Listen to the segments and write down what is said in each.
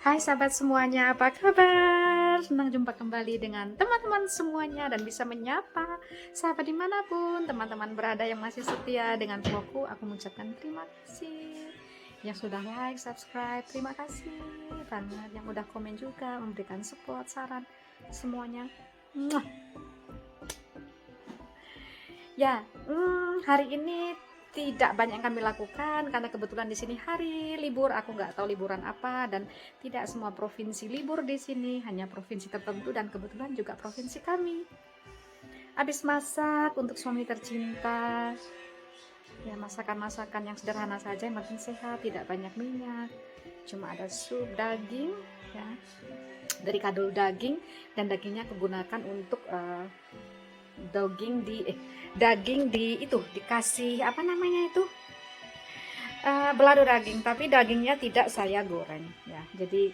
Hai sahabat semuanya, apa kabar? Senang jumpa kembali dengan teman-teman semuanya dan bisa menyapa sahabat dimanapun teman-teman berada yang masih setia dengan vlogku. Aku mengucapkan terima kasih yang sudah like, subscribe, terima kasih banget yang udah komen juga, memberikan support, saran, semuanya. Muah. Ya, hari ini tidak banyak yang kami lakukan karena kebetulan di sini hari libur. Aku nggak tahu liburan apa dan tidak semua provinsi libur di sini, hanya provinsi tertentu dan kebetulan juga provinsi kami. Habis masak untuk suami tercinta. Ya, masakan-masakan yang sederhana saja, yang penting sehat, tidak banyak minyak. Cuma ada sup daging, ya, dari kadul daging dan dagingnya kegunakan untuk daging di itu dikasih apa namanya itu belado daging, tapi dagingnya tidak saya goreng ya, jadi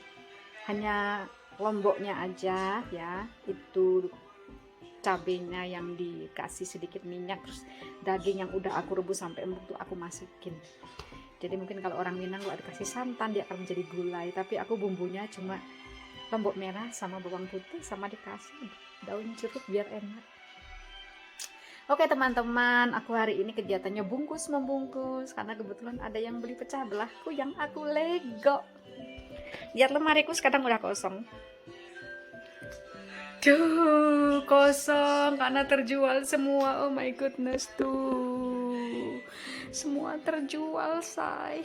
hanya lomboknya aja ya, itu cabenya yang dikasih sedikit minyak, terus daging yang udah aku rebus sampai empuk tuh aku masukin. Jadi mungkin kalau orang Minang kalau dikasih santan dia akan menjadi gulai, tapi aku bumbunya cuma lombok merah sama bawang putih sama dikasih daun jeruk biar enak. Oke teman-teman, aku hari ini kegiatannya bungkus membungkus karena kebetulan ada yang beli pecah belahku yang aku lego. Lihat lemariku sekarang udah kosong. Tuh, kosong karena terjual semua. Oh my goodness, tuh. Semua terjual, say.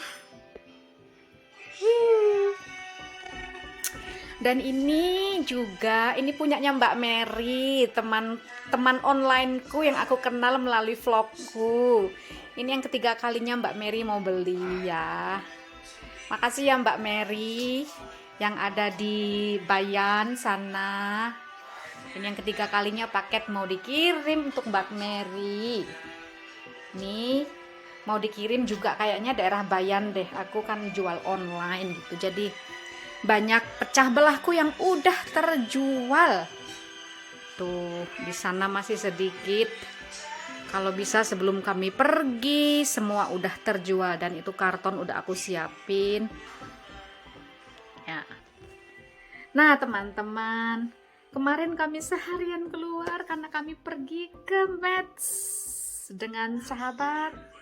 Dan ini juga, ini punyanya Mbak Mary, teman onlineku yang aku kenal melalui vlogku. Ini yang ketiga kalinya Mbak Mary mau beli ya. Makasih ya Mbak Mary yang ada di Bayan sana. Ini yang ketiga kalinya paket mau dikirim untuk Mbak Mary. Nih, mau dikirim juga kayaknya daerah Bayan deh. Aku kan jual online gitu. Jadi banyak pecah belahku yang udah terjual. Tuh, di sana masih sedikit. Kalau bisa sebelum kami pergi semua udah terjual dan itu karton udah aku siapin. Ya. Nah, teman-teman, kemarin kami seharian keluar karena kami pergi ke Mets dengan sahabat.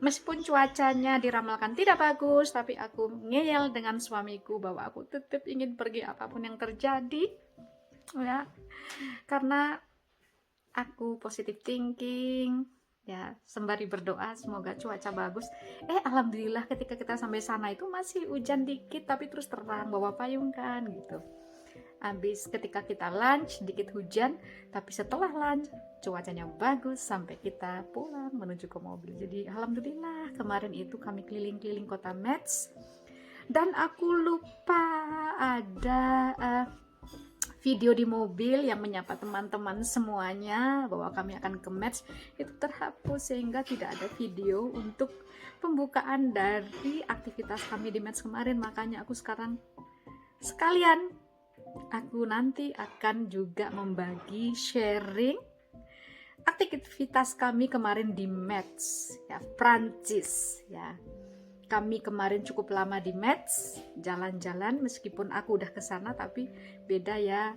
Meskipun cuacanya diramalkan tidak bagus, tapi aku ngeyel dengan suamiku bahwa aku tetap ingin pergi apapun yang terjadi, ya, karena aku positive thinking, ya, sembari berdoa semoga cuaca bagus. Alhamdulillah ketika kita sampai sana itu masih hujan dikit, tapi terus terang, bawa payung kan, gitu. Habis ketika kita lunch dikit hujan, tapi setelah lunch cuacanya bagus sampai kita pulang menuju ke mobil. Jadi alhamdulillah kemarin itu kami keliling-keliling kota Metz dan aku lupa ada video di mobil yang menyapa teman-teman semuanya bahwa kami akan ke Metz, itu terhapus sehingga tidak ada video untuk pembukaan dari aktivitas kami di Metz kemarin. Makanya aku sekarang sekalian aku nanti akan juga membagi sharing aktivitas kami kemarin di Metz, ya, Prancis, ya. Kami kemarin cukup lama di Metz, jalan-jalan, meskipun aku udah kesana tapi beda ya,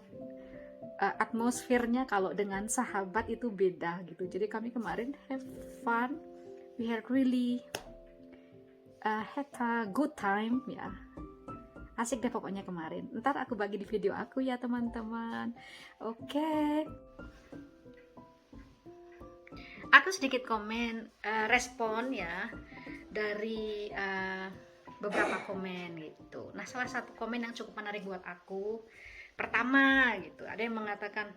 atmosfernya kalau dengan sahabat itu beda gitu. Jadi kami kemarin have fun, we had really had a good time, ya. Asik deh pokoknya kemarin. Ntar aku bagi di video aku ya teman-teman. Oke. Aku sedikit komen, respon ya dari beberapa komen gitu. Nah, salah satu komen yang cukup menarik buat aku, pertama gitu, ada yang mengatakan,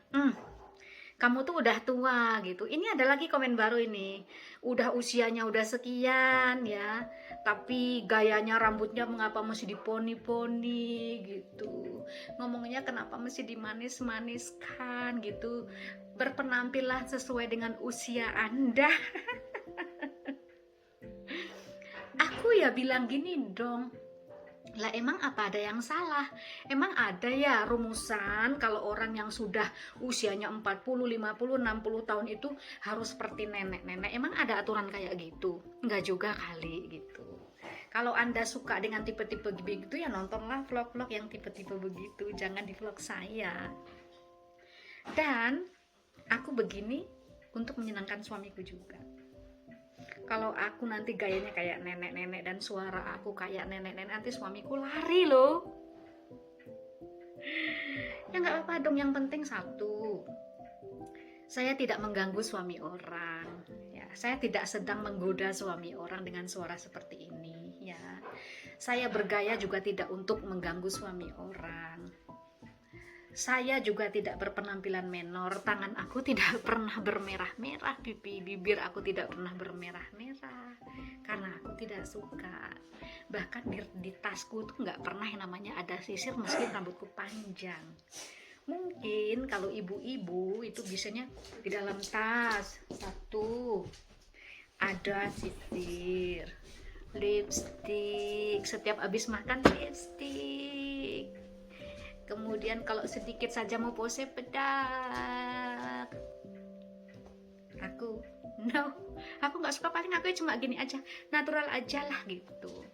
kamu tuh udah tua gitu. Ini ada lagi komen baru ini, udah usianya udah sekian ya, tapi gayanya rambutnya mengapa mesti diponi-poni gitu, ngomongnya kenapa mesti dimanis-maniskan gitu, berpenampilan sesuai dengan usia Anda. Aku ya bilang gini dong, lah emang apa ada yang salah? Emang ada ya rumusan kalau orang yang sudah usianya 40, 50, 60 tahun itu harus seperti nenek-nenek? Emang ada aturan kayak gitu? Enggak juga kali gitu. Kalau Anda suka dengan tipe-tipe begitu, ya nontonlah vlog-vlog yang tipe-tipe begitu, jangan di vlog saya. Dan aku begini untuk menyenangkan suamiku juga. Kalau aku nanti gayanya kayak nenek-nenek dan suara aku kayak nenek-nenek, nanti suamiku lari loh. Ya nggak apa-apa dong, yang penting satu, saya tidak mengganggu suami orang. Ya, saya tidak sedang menggoda suami orang dengan suara seperti ini. Ya, saya bergaya juga tidak untuk mengganggu suami orang. Saya juga tidak berpenampilan menor, tangan aku tidak pernah bermerah-merah, pipi bibir aku tidak pernah bermerah-merah, karena aku tidak suka. Bahkan di tasku tuh nggak pernah yang namanya ada sisir meski rambutku panjang. Mungkin kalau ibu-ibu itu biasanya di dalam tas satu ada sisir, lipstik, setiap habis makan lipstik. Kemudian kalau sedikit saja mau pose bedak. Aku nggak suka, paling aku cuma gini aja, natural aja lah gitu.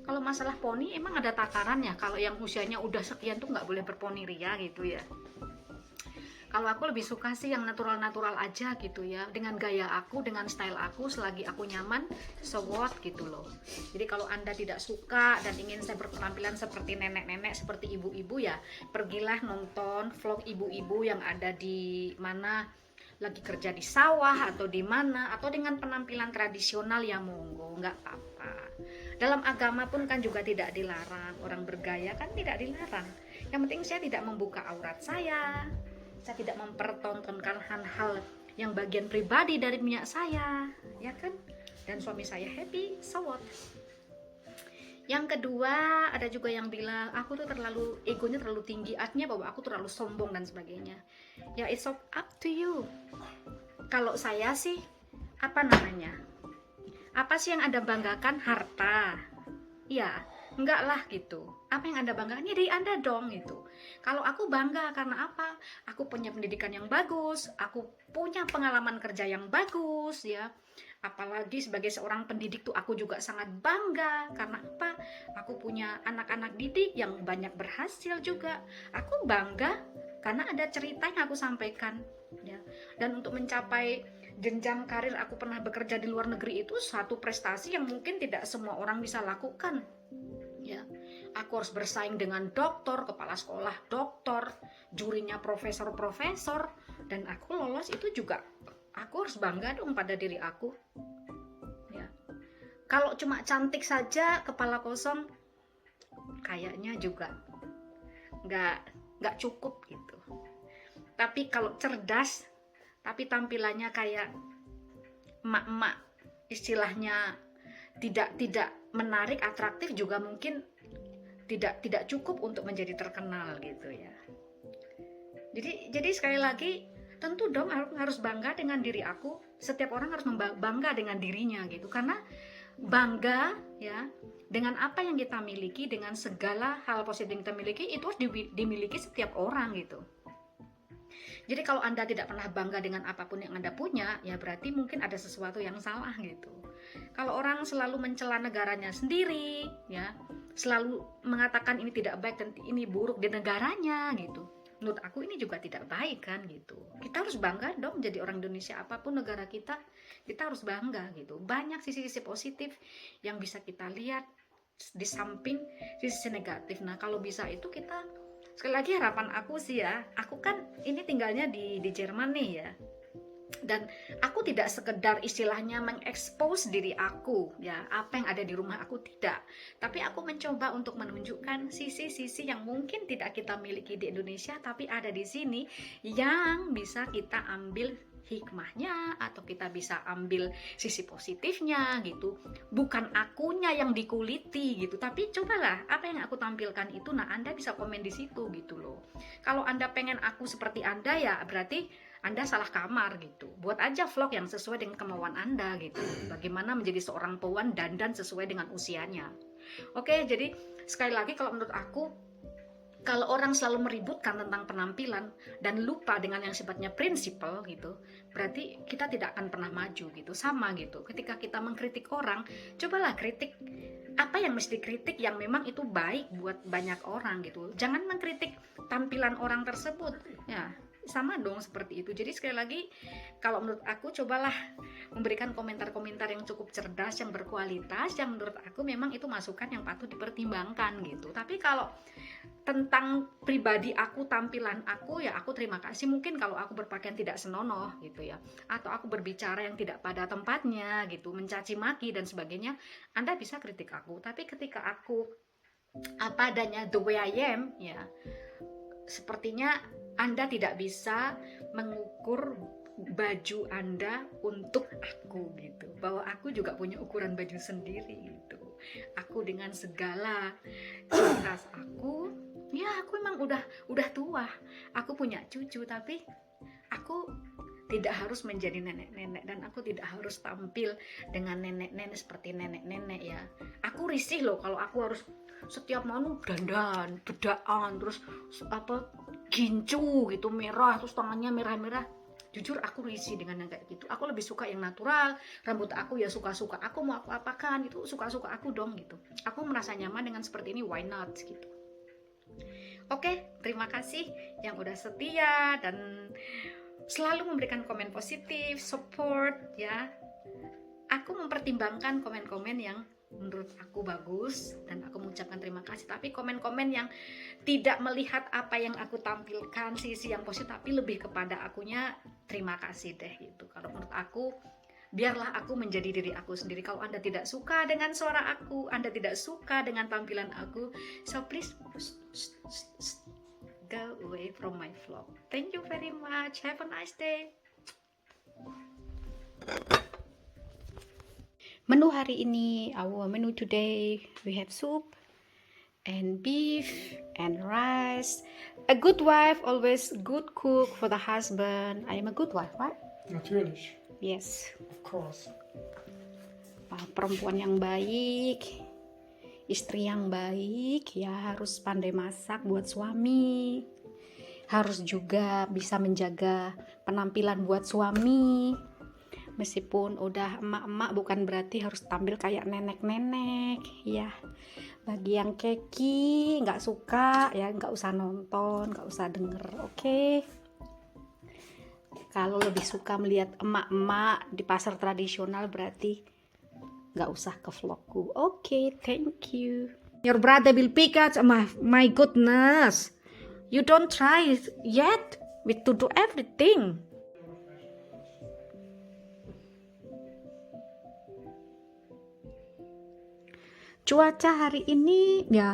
Kalau masalah poni emang ada takarannya. Kalau yang usianya udah sekian tuh nggak boleh berponi ria gitu ya. Kalau aku lebih suka sih yang natural-natural aja gitu ya, dengan gaya aku, dengan style aku, selagi aku nyaman, so what gitu loh. Jadi kalau Anda tidak suka dan ingin saya berpenampilan seperti nenek-nenek, seperti ibu-ibu, ya pergilah nonton vlog ibu-ibu yang ada di mana, lagi kerja di sawah atau di mana, atau dengan penampilan tradisional, ya monggo, nggak apa-apa. Dalam agama pun kan juga tidak dilarang, orang bergaya kan tidak dilarang. Yang penting saya tidak membuka aurat saya tidak mempertontonkan hal-hal yang bagian pribadi dari minyak saya, ya kan? Dan suami saya happy, so what? Yang kedua, ada juga yang bilang aku tuh egonya terlalu tinggi, artinya bahwa aku terlalu sombong dan sebagainya. Ya, it's up to you. Kalau saya sih, apa sih yang Anda banggakan? Harta. Ya, enggak lah gitu. Apa yang Anda banggakan? Ya dari Anda dong gitu. Kalau aku bangga karena apa? Aku punya pendidikan yang bagus, aku punya pengalaman kerja yang bagus ya. Apalagi sebagai seorang pendidik tuh aku juga sangat bangga. Karena apa? Aku punya anak-anak didik yang banyak berhasil juga. Aku bangga karena ada cerita yang aku sampaikan ya. Dan untuk mencapai jenjang karir aku pernah bekerja di luar negeri itu satu prestasi yang mungkin tidak semua orang bisa lakukan. Ya, aku harus bersaing dengan doktor, kepala sekolah doktor, jurinya profesor-profesor, dan aku lolos itu juga. Aku harus bangga dong pada diri aku. Ya. Kalau cuma cantik saja, kepala kosong, kayaknya juga nggak cukup gitu. Tapi kalau cerdas, tapi tampilannya kayak emak-emak, istilahnya tidak menarik, atraktif, juga mungkin tidak cukup untuk menjadi terkenal gitu ya. Jadi sekali lagi, tentu dong harus bangga dengan diri aku. Setiap orang harus bangga dengan dirinya gitu, karena bangga ya dengan apa yang kita miliki, dengan segala hal positif yang kita miliki, itu harus dimiliki setiap orang gitu. Jadi kalau Anda tidak pernah bangga dengan apapun yang Anda punya, ya berarti mungkin ada sesuatu yang salah gitu. Kalau orang selalu mencela negaranya sendiri, ya, selalu mengatakan ini tidak baik dan ini buruk di negaranya gitu. Menurut aku ini juga tidak baik kan gitu. Kita harus bangga dong menjadi orang Indonesia, apapun negara kita harus bangga gitu. Banyak sisi-sisi positif yang bisa kita lihat di samping sisi negatif. Nah, kalau bisa itu kita, sekali lagi harapan aku sih ya, aku kan ini tinggalnya di Jerman nih ya, dan aku tidak sekedar istilahnya mengekspos diri aku ya, apa yang ada di rumah aku, tidak, tapi aku mencoba untuk menunjukkan sisi-sisi yang mungkin tidak kita miliki di Indonesia tapi ada di sini, yang bisa kita ambil hikmahnya atau kita bisa ambil sisi positifnya gitu. Bukan akunya yang dikuliti gitu, tapi cobalah apa yang aku tampilkan itu, nah Anda bisa komen di situ gitu loh. Kalau Anda pengen aku seperti Anda, ya berarti Anda salah kamar gitu. Buat aja vlog yang sesuai dengan kemauan Anda gitu. Bagaimana menjadi seorang pewan dandan sesuai dengan usianya. Oke, jadi sekali lagi kalau menurut aku, kalau orang selalu meributkan tentang penampilan dan lupa dengan yang sifatnya prinsipal gitu, berarti kita tidak akan pernah maju gitu. Sama gitu, ketika kita mengkritik orang, cobalah kritik apa yang mesti dikritik yang memang itu baik buat banyak orang gitu. Jangan mengkritik tampilan orang tersebut ya, sama dong seperti itu. Jadi sekali lagi, kalau menurut aku cobalah memberikan komentar-komentar yang cukup cerdas, yang berkualitas, yang menurut aku memang itu masukan yang patut dipertimbangkan gitu. Tapi kalau tentang pribadi aku, tampilan aku, ya aku terima kasih. Mungkin kalau aku berpakaian tidak senonoh gitu ya, atau aku berbicara yang tidak pada tempatnya gitu, mencaci maki dan sebagainya, Anda bisa kritik aku. Tapi ketika aku apa adanya, the way I am ya, sepertinya Anda tidak bisa mengukur baju Anda untuk aku gitu, bahwa aku juga punya ukuran baju sendiri gitu. Aku dengan segala ciri khas aku, ya aku emang udah tua, aku punya cucu, tapi aku tidak harus menjadi nenek-nenek, dan aku tidak harus tampil dengan nenek-nenek seperti nenek-nenek ya. Aku risih loh kalau aku harus setiap mau dandan, bedaan, terus apa gincu gitu merah, terus tangannya merah-merah. Jujur aku risih dengan yang kayak gitu. Aku lebih suka yang natural, rambut aku ya suka-suka aku, mau aku apakan itu suka-suka aku dong gitu. Aku merasa nyaman dengan seperti ini, why not gitu. Oke, terima kasih yang udah setia dan selalu memberikan komen positif, support ya. Aku mempertimbangkan komen-komen yang menurut aku bagus dan aku mengucapkan terima kasih. Tapi komen-komen yang tidak melihat apa yang aku tampilkan, sisi yang positif, tapi lebih kepada akunya, terima kasih deh gitu. Kalau menurut aku, biarlah aku menjadi diri aku sendiri. Kalau Anda tidak suka dengan suara aku, Anda tidak suka dengan tampilan aku, so please go away from my vlog. Thank you very much. Have a nice day. Menu hari ini, our menu today, we have soup and beef and rice. A good wife always good cook for the husband. I am a good wife, right? Natürlich, Yes. of course. Perempuan yang baik, istri yang baik ya harus pandai masak buat suami, harus juga bisa menjaga penampilan buat suami. Meskipun udah emak-emak bukan berarti harus tampil kayak nenek-nenek ya. Bagi yang keki nggak suka ya nggak usah nonton, nggak usah denger, oke? Kalau lebih suka melihat emak-emak di pasar tradisional berarti nggak usah ke vlogku. Oke, thank you. Your brother will pick out. My goodness, you don't try it yet with to do everything. Cuaca hari ini ya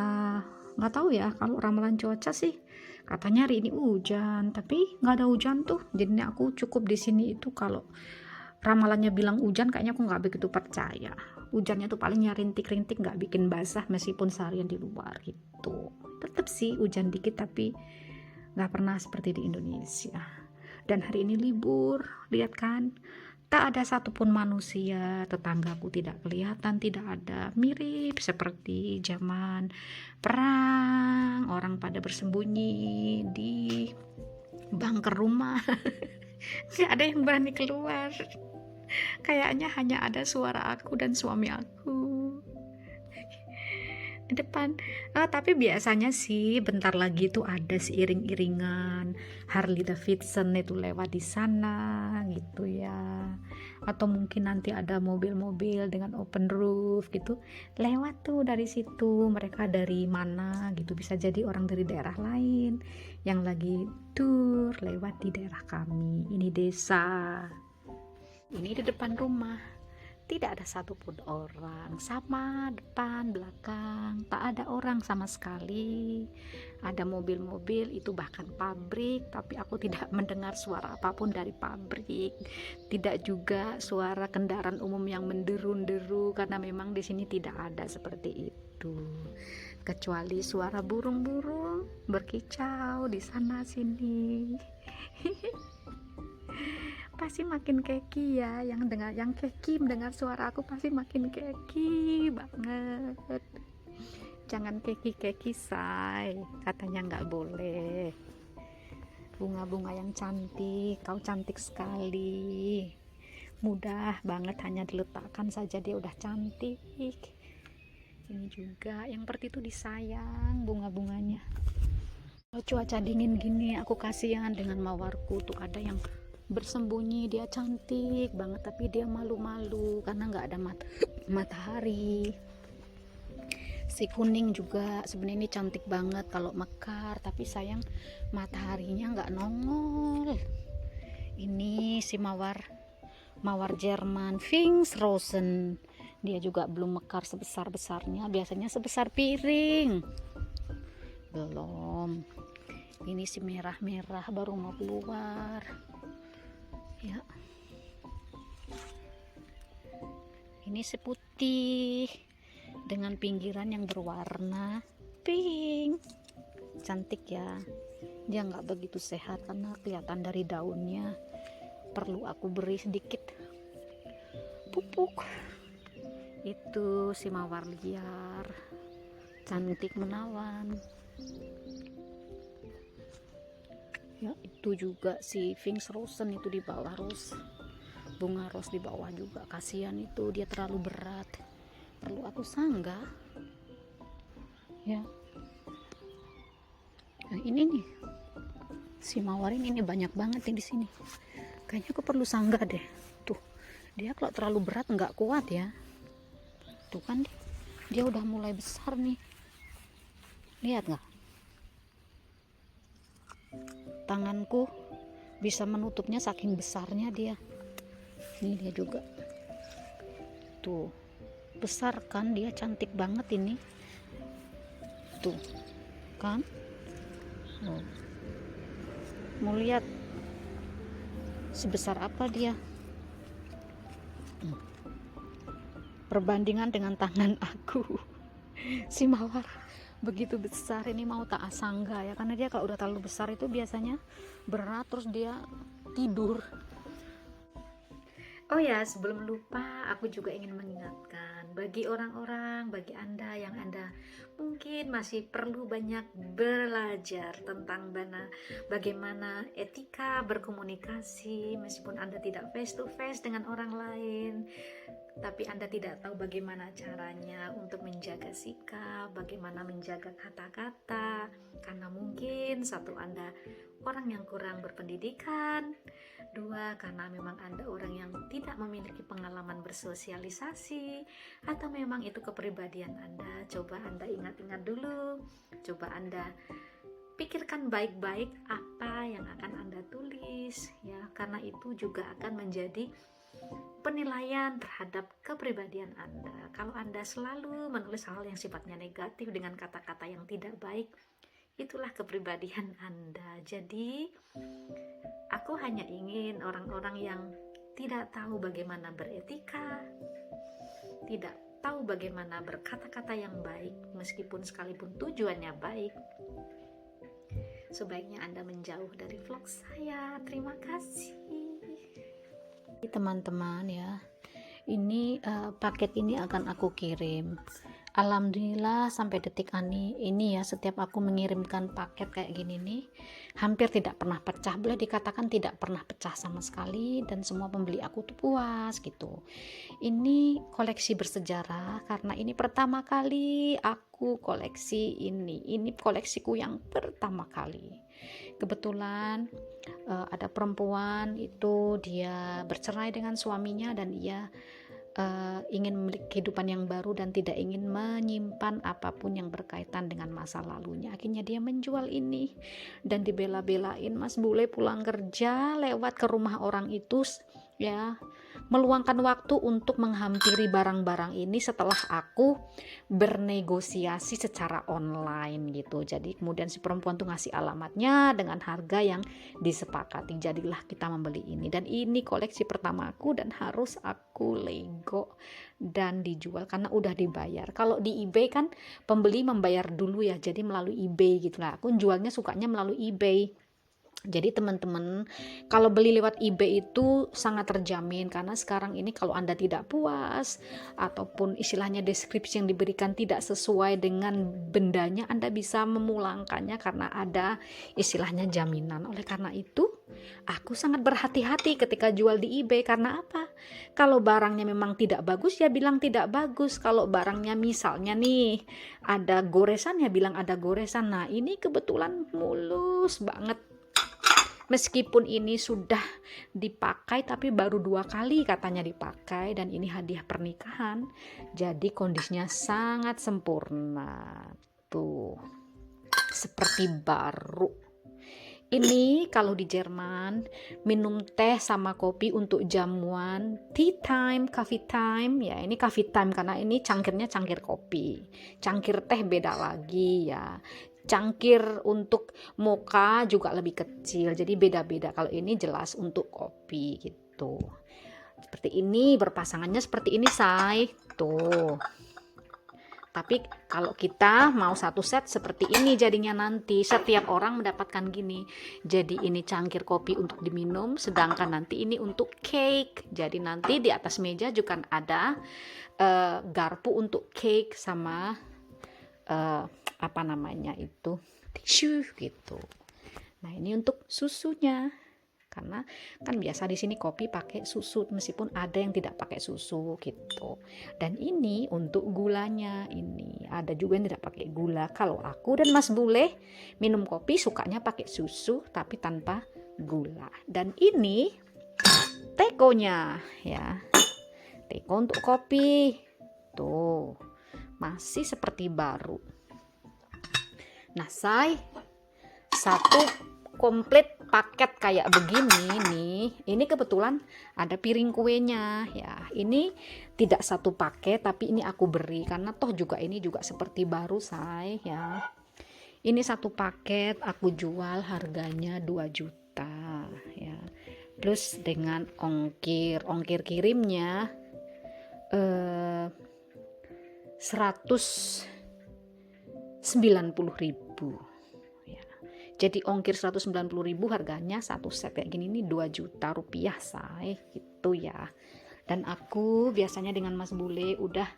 nggak tahu ya, kalau ramalan cuaca sih katanya hari ini hujan, tapi nggak ada hujan tuh. Jadinya aku cukup di sini itu kalau ramalannya bilang hujan kayaknya aku nggak begitu percaya. Hujannya tuh paling rintik-rintik, nggak bikin basah meskipun seharian di luar gitu. Tetap sih hujan dikit, tapi nggak pernah seperti di Indonesia. Dan hari ini libur, lihat kan, tak ada satupun manusia, tetanggaku tidak kelihatan, tidak ada. Mirip seperti zaman perang, orang pada bersembunyi di bunker rumah. Nggak ada yang berani keluar. Kayaknya hanya ada suara aku dan suami aku di depan. Tapi biasanya sih bentar lagi tuh ada seiring-iringan Harley Davidson itu lewat di sana gitu ya, atau mungkin nanti ada mobil-mobil dengan open roof gitu lewat tuh dari situ. Mereka dari mana gitu, bisa jadi orang dari daerah lain yang lagi tour lewat di daerah kami. Ini desa, ini di depan rumah tidak ada satupun orang, sama depan belakang tak ada orang sama sekali. Ada mobil-mobil itu bahkan pabrik, tapi aku tidak mendengar suara apapun dari pabrik. Tidak juga suara kendaraan umum yang menderu-deru, karena memang di sini tidak ada seperti itu, kecuali suara burung-burung berkicau di sana sini. Pasti makin keki ya, yang keki mendengar suara aku pasti makin keki banget. Jangan keki say, katanya nggak boleh. Bunga-bunga yang cantik, kau cantik sekali, mudah banget hanya diletakkan saja dia udah cantik. Ini juga yang seperti itu disayang bunga-bunganya. Kalau cuaca dingin gini aku kasihan dengan mawarku tuh, ada yang bersembunyi, dia cantik banget tapi dia malu-malu karena nggak ada matahari. Si kuning juga sebenarnya ini cantik banget kalau mekar, tapi sayang mataharinya nggak nongol. Ini si mawar Jerman Pfingstrosen, dia juga belum mekar sebesar-besarnya, biasanya sebesar piring. Belum. Ini si merah-merah baru mau keluar ya. Ini si putih dengan pinggiran yang berwarna pink, cantik ya. Dia nggak begitu sehat karena kelihatan dari daunnya, perlu aku beri sedikit pupuk. Itu si mawar liar, cantik menawan ya. Itu juga si Pfingstrosen itu di bawah, bunga ros di bawah juga, kasihan itu dia terlalu berat, perlu aku sanggah ya. Nah, ini nih si mawar ini banyak banget nih di sini, kayaknya aku perlu sanggah deh. Tuh dia kalau terlalu berat nggak kuat ya. Tuh kan dia udah mulai besar nih, lihat nggak, tanganku bisa menutupnya saking besarnya dia. Ini dia juga tuh, besar kan dia, cantik banget ini tuh kan. Oh, mau lihat sebesar apa dia, perbandingan dengan tangan aku. Si mawar begitu besar ini mau tak asangga ya, karena dia kalau udah terlalu besar itu biasanya berat terus dia tidur. Oh ya, sebelum lupa aku juga ingin mengingatkan bagi orang-orang, bagi Anda yang Anda mungkin masih perlu banyak belajar tentang bagaimana etika berkomunikasi, meskipun Anda tidak face to face dengan orang lain, tapi Anda tidak tahu bagaimana caranya untuk menjaga sikap, bagaimana menjaga kata-kata, karena mungkin satu, Anda orang yang kurang berpendidikan, dua, karena memang Anda orang yang tidak memiliki pengalaman bersosialisasi, atau memang itu kepribadian Anda. Coba Anda ingat-ingat dulu, coba Anda pikirkan baik-baik apa yang akan Anda tulis ya, karena itu juga akan menjadi penilaian terhadap kepribadian Anda. Kalau Anda selalu menulis hal yang sifatnya negatif dengan kata-kata yang tidak baik, itulah kepribadian Anda. Jadi aku hanya ingin orang-orang yang tidak tahu bagaimana beretika, tidak tahu bagaimana berkata-kata yang baik meskipun sekalipun tujuannya baik, sebaiknya Anda menjauh dari vlog saya. Terima kasih teman-teman ya. Ini paket ini akan aku kirim. Alhamdulillah sampai detik ini ya, setiap aku mengirimkan paket kayak gini nih hampir tidak pernah pecah, boleh dikatakan tidak pernah pecah sama sekali, dan semua pembeli aku tuh puas gitu. Ini koleksi bersejarah karena ini pertama kali aku koleksi ini koleksiku yang pertama kali. Kebetulan ada perempuan itu, dia bercerai dengan suaminya dan ia ingin memiliki kehidupan yang baru dan tidak ingin menyimpan apapun yang berkaitan dengan masa lalunya. Akhirnya dia menjual ini dan dibela-belain, Mas Bule pulang kerja lewat ke rumah orang itu ya, meluangkan waktu untuk menghampiri barang-barang ini setelah aku bernegosiasi secara online gitu. Jadi kemudian si perempuan tuh ngasih alamatnya dengan harga yang disepakati, jadilah kita membeli ini, dan ini koleksi pertamaku dan harus aku lego dan dijual karena udah dibayar. Kalau di eBay kan pembeli membayar dulu ya, jadi melalui eBay gitu lah. Aku jualnya sukanya melalui eBay. Jadi teman-teman, kalau beli lewat eBay itu sangat terjamin, karena sekarang ini kalau Anda tidak puas ataupun istilahnya deskripsi yang diberikan tidak sesuai dengan bendanya, Anda bisa memulangkannya karena ada istilahnya jaminan. Oleh karena itu Aku sangat berhati-hati ketika jual di eBay. Karena apa? Kalau barangnya memang tidak bagus, ya bilang tidak bagus. Kalau barangnya misalnya nih ada goresan, ya bilang ada goresan. Nah, ini kebetulan mulus banget. Meskipun ini sudah dipakai, tapi baru 2 kali katanya dipakai, dan ini hadiah pernikahan, jadi kondisinya sangat sempurna. Tuh, seperti baru. Ini kalau di Jerman minum teh sama kopi untuk jamuan, tea time, coffee time. Ya, ini coffee time karena ini cangkirnya cangkir kopi. Cangkir teh beda lagi ya. Cangkir untuk mocha juga lebih kecil. Jadi beda-beda. Kalau ini jelas untuk kopi gitu. Seperti ini, berpasangannya seperti ini, say. Tuh. Tapi kalau kita mau satu set seperti ini jadinya nanti setiap orang mendapatkan gini. Jadi ini cangkir kopi untuk diminum, sedangkan nanti ini untuk cake. Jadi nanti di atas meja juga ada garpu untuk cake sama apa namanya itu, tisu gitu. Nah, ini untuk susunya. Karena kan biasa di sini kopi pakai susu, meskipun ada yang tidak pakai susu gitu. Dan ini untuk gulanya, ini ada juga yang tidak pakai gula. Kalau aku dan Mas Bule minum kopi sukanya pakai susu tapi tanpa gula. Dan ini tekonya ya, teko untuk kopi tuh masih seperti baru. Nah, say satu komplit paket kayak begini nih, ini kebetulan ada piring kuenya ya. Ini tidak satu paket, tapi ini aku beri karena toh juga ini juga seperti baru, say ya. Ini satu paket aku jual harganya 2 juta ya, plus dengan ongkir kirimnya 190.000. Jadi ongkir 190.000, harganya satu set kayak gini nih 2 juta rupiah, say gitu ya. Dan aku biasanya dengan Mas Bule udah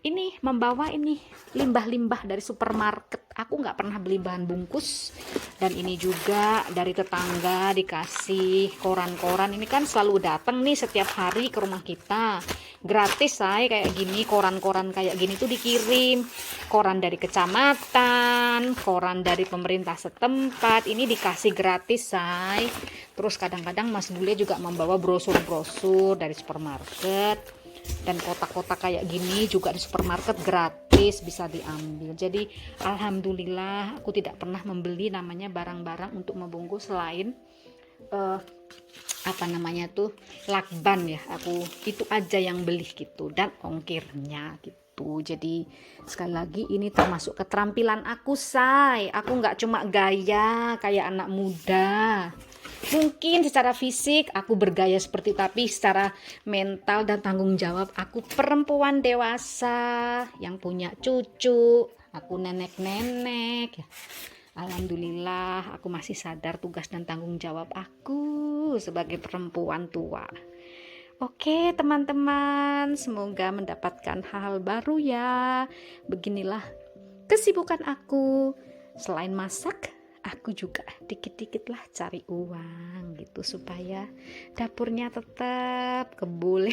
ini membawa ini limbah-limbah dari supermarket. Aku nggak pernah beli bahan bungkus. Dan ini juga dari tetangga dikasih koran-koran. Ini kan selalu datang nih setiap hari ke rumah kita. Gratis, say, kayak gini, koran-koran kayak gini tuh dikirim. Koran dari kecamatan, koran dari pemerintah setempat, ini dikasih gratis, say. Terus kadang-kadang Mas Bule juga membawa brosur-brosur dari supermarket. Dan kotak-kotak kayak gini juga di supermarket gratis bisa diambil. Jadi alhamdulillah aku tidak pernah membeli namanya barang-barang untuk membungkus selain apa namanya tuh lakban ya. Aku itu aja yang beli gitu, dan ongkirnya gitu. Jadi sekali lagi ini termasuk keterampilan aku, say. Aku nggak cuma gaya kayak anak muda. Mungkin secara fisik aku bergaya seperti, tapi secara mental dan tanggung jawab aku perempuan dewasa yang punya cucu, aku nenek-nenek. Alhamdulillah aku masih sadar tugas dan tanggung jawab aku sebagai perempuan tua. Oke teman-teman, semoga mendapatkan hal baru ya. Beginilah kesibukan aku. Selain masak, aku juga dikit-dikit lah cari uang gitu supaya dapurnya tetap kebul.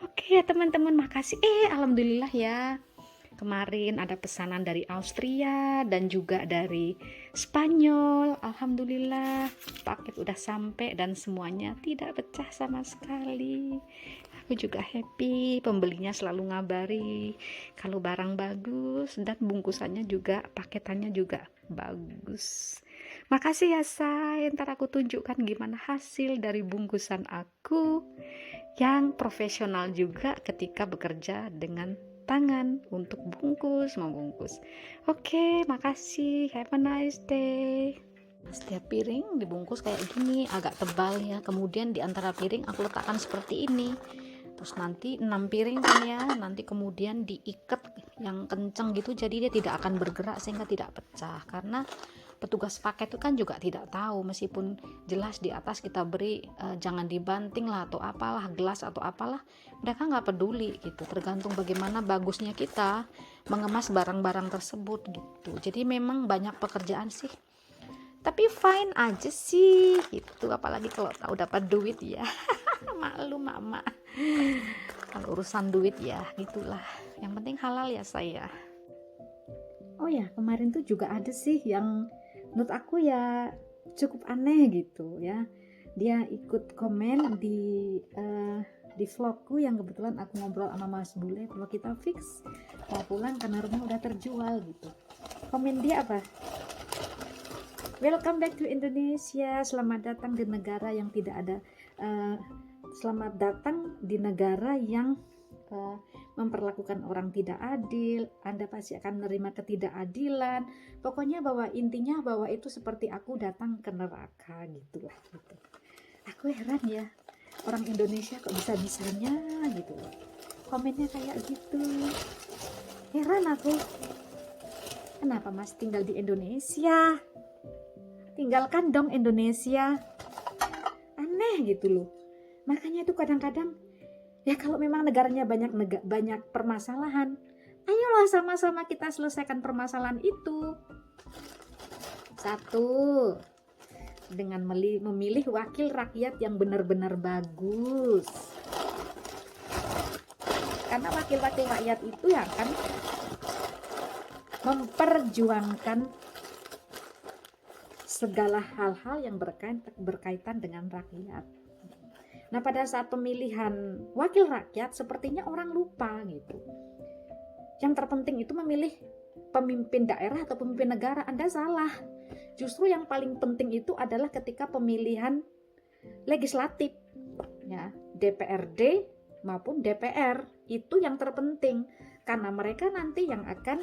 Oke ya teman-teman, makasih. Alhamdulillah ya. Kemarin ada pesanan dari Austria dan juga dari Spanyol. Alhamdulillah paket udah sampai dan semuanya tidak pecah sama sekali. Aku juga happy, pembelinya selalu ngabari kalau barang bagus dan bungkusannya juga, paketannya juga bagus. Makasih ya, say. Ntar aku tunjukkan gimana hasil dari bungkusan aku yang profesional juga ketika bekerja dengan tangan untuk membungkus. Oke, makasih. Have a nice day. Setiap piring dibungkus kayak gini, agak tebal ya. Kemudian di antara piring aku letakkan seperti ini. Terus nanti 6 piring kan ya, nanti kemudian diikat yang kencang gitu, jadi dia tidak akan bergerak sehingga tidak pecah. Karena petugas paket itu kan juga tidak tahu, meskipun jelas di atas kita beri jangan dibanting lah atau apalah, gelas atau apalah, mereka nggak peduli gitu. Tergantung bagaimana bagusnya kita mengemas barang-barang tersebut gitu. Jadi memang banyak pekerjaan sih, tapi fine aja sih gitu, apalagi kalau tahu dapat duit ya. Malu mama kalau urusan duit ya, gitulah, yang penting halal ya saya. Oh ya, kemarin tuh juga ada sih yang menurut aku ya cukup aneh gitu ya. Dia ikut komen di vlogku yang kebetulan aku ngobrol sama Mas Bule kalau kita fix mau pulang karena rumah udah terjual gitu. Komen dia apa? Welcome back to Indonesia. Selamat datang di negara yang tidak ada selamat datang di negara yang memperlakukan orang tidak adil. Anda pasti akan menerima ketidakadilan. Pokoknya bahwa intinya bahwa itu seperti aku datang ke neraka gitu lah gitu. Aku heran ya, orang Indonesia kok bisa-bisanya gitu loh. Komennya kayak gitu. Heran aku. Kenapa Mas tinggal di Indonesia? Tinggalkan dong Indonesia. Aneh gitu loh. Makanya itu kadang-kadang ya kalau memang negaranya banyak permasalahan, ayolah sama-sama kita selesaikan permasalahan itu. Satu, dengan memilih wakil rakyat yang benar-benar bagus. Karena wakil-wakil rakyat itu yang akan memperjuangkan segala hal-hal yang berkaitan dengan rakyat. Nah, pada saat pemilihan wakil rakyat, sepertinya orang lupa gitu. Yang terpenting itu memilih pemimpin daerah atau pemimpin negara. Anda salah. Justru yang paling penting itu adalah ketika pemilihan legislatif, ya, DPRD maupun DPR. Itu yang terpenting, karena mereka nanti yang akan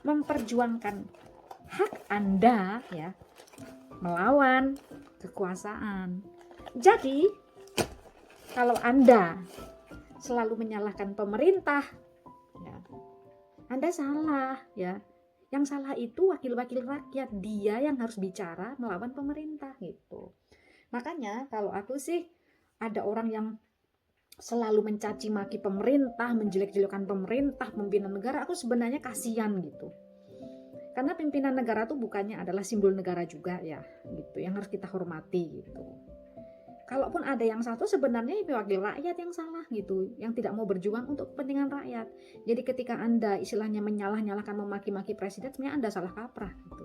memperjuangkan hak Anda, ya, melawan kekuasaan. Jadi, kalau Anda selalu menyalahkan pemerintah, ya, Anda salah, ya. Yang salah itu wakil-wakil rakyat, dia yang harus bicara melawan pemerintah gitu. Makanya kalau aku sih, ada orang yang selalu mencaci maki pemerintah, menjelek-jelekan pemerintah, pimpinan negara, aku sebenarnya kasihan gitu. Karena pimpinan negara tuh bukannya adalah simbol negara juga ya, gitu, yang harus kita hormati gitu. Kalaupun ada yang satu, sebenarnya wakil rakyat yang salah gitu, yang tidak mau berjuang untuk kepentingan rakyat. Jadi ketika Anda istilahnya menyalah-nyalahkan, memaki-maki presiden, sebenarnya Anda salah kaprah gitu.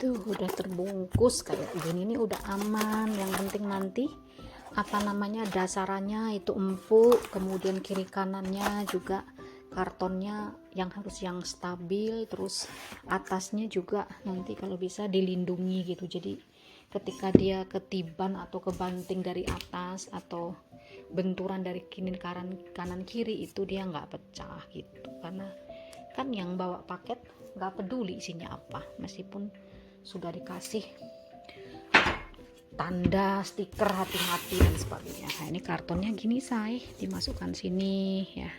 Tuh udah terbungkus kayak gini nih, udah aman. Yang penting nanti dasarannya itu empuk, kemudian kiri kanannya juga kartonnya yang harus yang stabil, terus atasnya juga nanti kalau bisa dilindungi gitu. Jadi ketika dia ketiban atau kebanting dari atas atau benturan dari kanan kiri itu dia nggak pecah gitu, karena kan yang bawa paket nggak peduli isinya apa, meskipun sudah dikasih tanda stiker hati-hati dan sebagainya. Nah, ini kartonnya gini say, dimasukkan sini ya.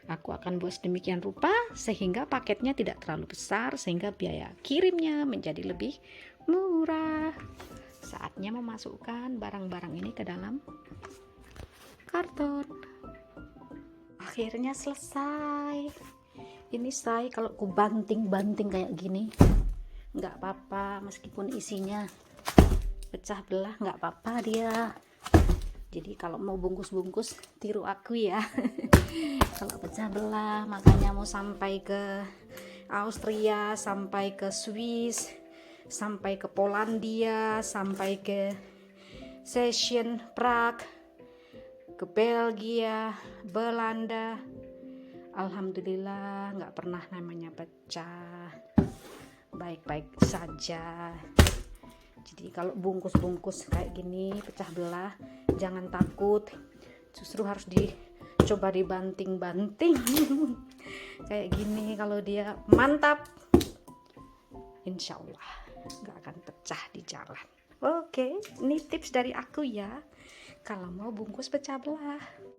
Aku akan buat sedemikian rupa sehingga paketnya tidak terlalu besar, sehingga biaya kirimnya menjadi lebih murah. Saatnya memasukkan barang-barang ini ke dalam karton. Akhirnya selesai. Ini say, kalau ku banting-banting kayak gini nggak apa-apa, meskipun isinya pecah belah nggak apa-apa dia. Jadi kalau mau bungkus-bungkus tiru aku ya. Kalau pecah belah, makanya mau sampai ke Austria, sampai ke Swiss, sampai ke Polandia, sampai ke Session, Prague, ke Belgia, Belanda, alhamdulillah nggak pernah namanya pecah, baik-baik saja. Jadi kalau bungkus-bungkus kayak gini pecah belah, jangan takut, justru harus dicoba dibanting-banting. Kayak gini, kalau dia mantap, insya Allah nggak akan pecah di jalan. Oke, ini tips dari aku ya, kalau mau bungkus pecah belah.